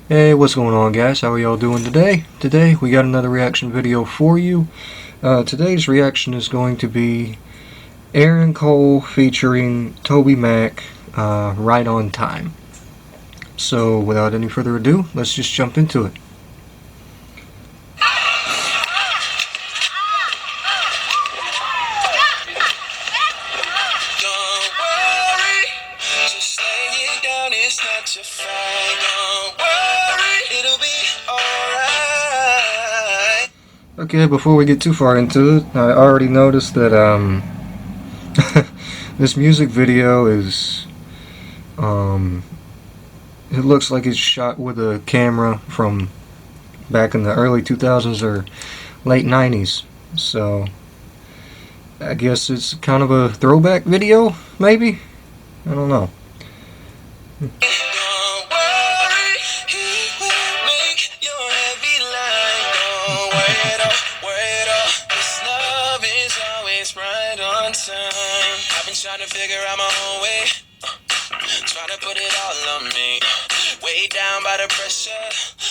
Hey, what's going on, guys? How are y'all doing today? Today we got another reaction video for you. Today's reaction is going to be Aaron Cole featuring TobyMac, Right on Time. So without any further ado, let's just jump into it. Don't worry, just lay it down, it's not your fight. Don't worry, it'll be alright. Okay, before we get too far into it, I already noticed that this music video is it looks like it's shot with a camera from back in the early 2000s or late 90s. So I guess it's kind of a throwback video, maybe? I don't know. Don't worry, he will make your heavy line. Don't worry at all. This love is always right on time. I've been trying to figure out my own way. Trying to put it all on me. Way down by the pressure.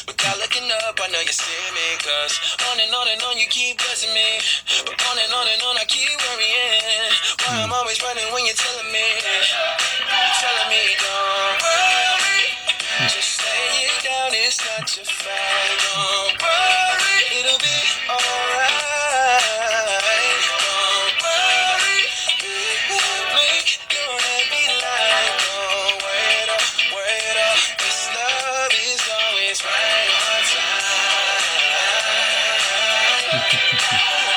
Without looking up, I know you see me. Cause on and on you keep blessing me. But on and on I keep worrying. Why I'm always running when you're telling me. Telling me don't worry. Just lay it down, it's not your fight. Don't worry, it'll be alright. Don't worry, we will make your heavy line. Don't wait up. This love is always right on time.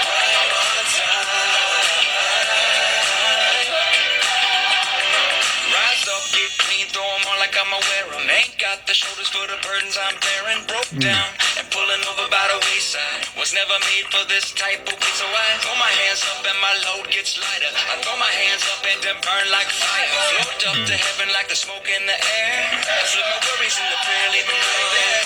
Right on time. Rise up, get clean, throw 'em on like I'ma wear 'em. Ain't got the shoulders for the burdens I'm bearing. Broke down and pulling over by the wayside. Was never made for this type of way, so I throw my hands up and my load gets lighter. I throw my hands up and then burn like fire. Float up to heaven like the smoke in the air. Flip my worries in the prayer, leave 'em right there.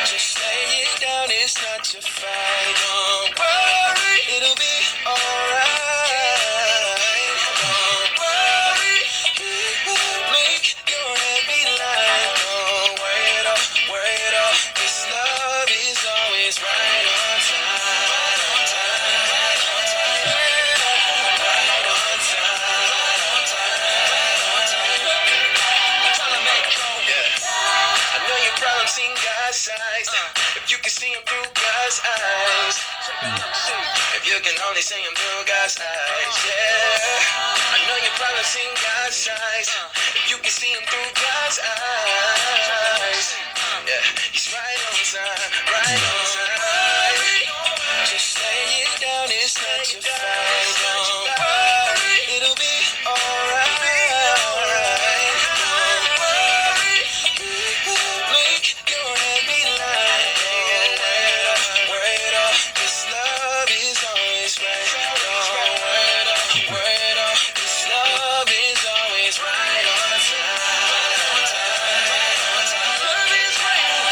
Just lay it down, it's not your fight. Don't worry, it'll be alright. Don't worry, we will make your heavy line. Don't wait up. This love is always right on time. Right on time. Right on time. Right on time. I'm trying to make home. Yeah. I know your problems seem God's size. If you can see him through God's eyes. If you can only see him through God's eyes, yeah. I know your problems seem God's size. If you can see him through God's eyes, yeah. He's right on time, right on time. Just lay it down, it's not your fight. Don't worry, it'll be alright. Don't worry, we will make your heavy line. Don't wait up. This love is always right. Don't wait up. This love is always right on time. Love is right on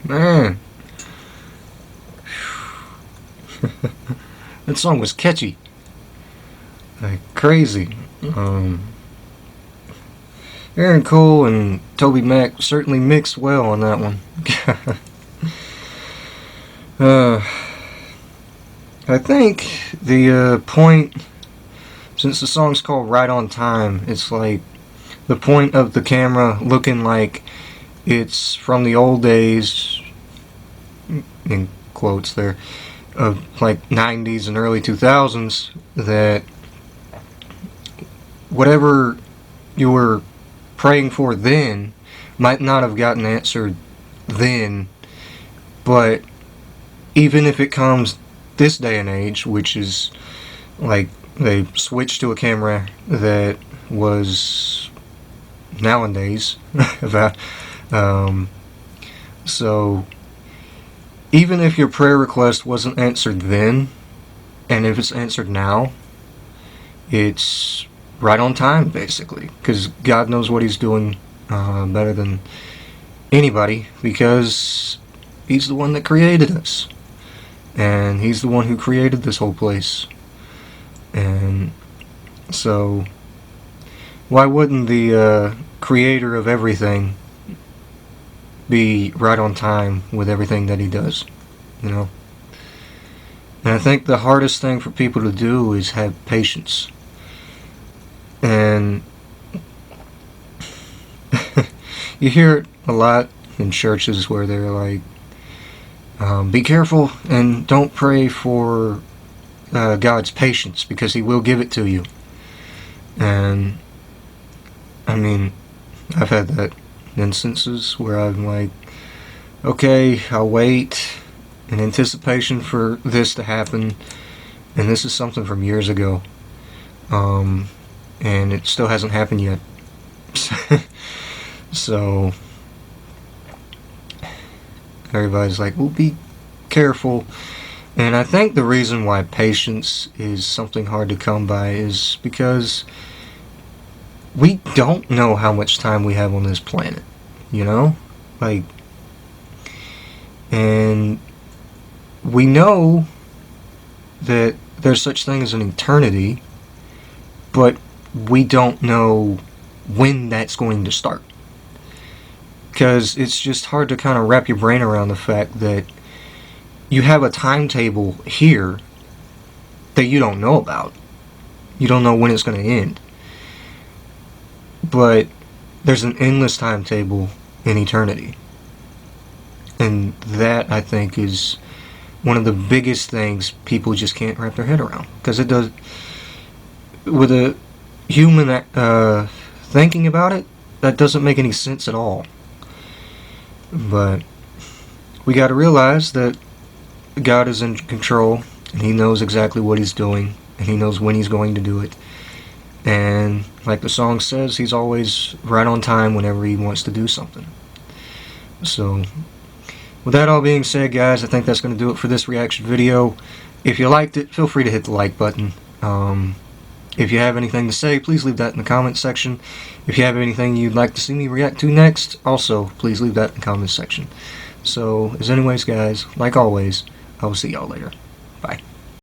Man. That song was catchy. Like crazy. Aaron Cole and TobyMac certainly mixed well on that one. I think the point, since the song's called Right on Time, it's like the point of the camera looking like it's from the old days, in quotes there, of like 90s and early 2000s, that whatever you were praying for then might not have gotten answered then, but even if it comes this day and age, which is like they switched to a camera that was nowadays, so even if your prayer request wasn't answered then, and if it's answered now, it's right on time, basically, because God knows what He's doing better than anybody, because He's the one that created us, and He's the one who created this whole place. And so why wouldn't the creator of everything be right on time with everything that He does, you know? And I think the hardest thing for people to do is have patience. And you hear it a lot in churches where they're like, be careful and don't pray for God's patience, because He will give it to you. And I mean, I've had that instances where I'm like, okay, I'll wait in anticipation for this to happen, and this is something from years ago, and it still hasn't happened yet. So everybody's like, well, be careful. And I think the reason why patience is something hard to come by is because we don't know how much time we have on this planet, you know? Like, and we know that there's such thing as an eternity, but we don't know when that's going to start. Because it's just hard to kind of wrap your brain around the fact that you have a timetable here that you don't know about. You don't know when it's going to end. But there's an endless timetable in eternity. And that, I think, is one of the biggest things people just can't wrap their head around. Because it does, with a human thinking about it, that doesn't make any sense at all. But we got to realize that God is in control, and He knows exactly what He's doing, and He knows when He's going to do it. And like the song says, He's always right on time whenever He wants to do something. So with that all being said, guys, I think that's going to do it for this reaction video. If you liked it, feel free to hit the like button. If you have anything to say, please leave that in the comments section. If you have anything you'd like to see me react to next, also please leave that in the comments section. So as anyways, guys, like always, I will see y'all later.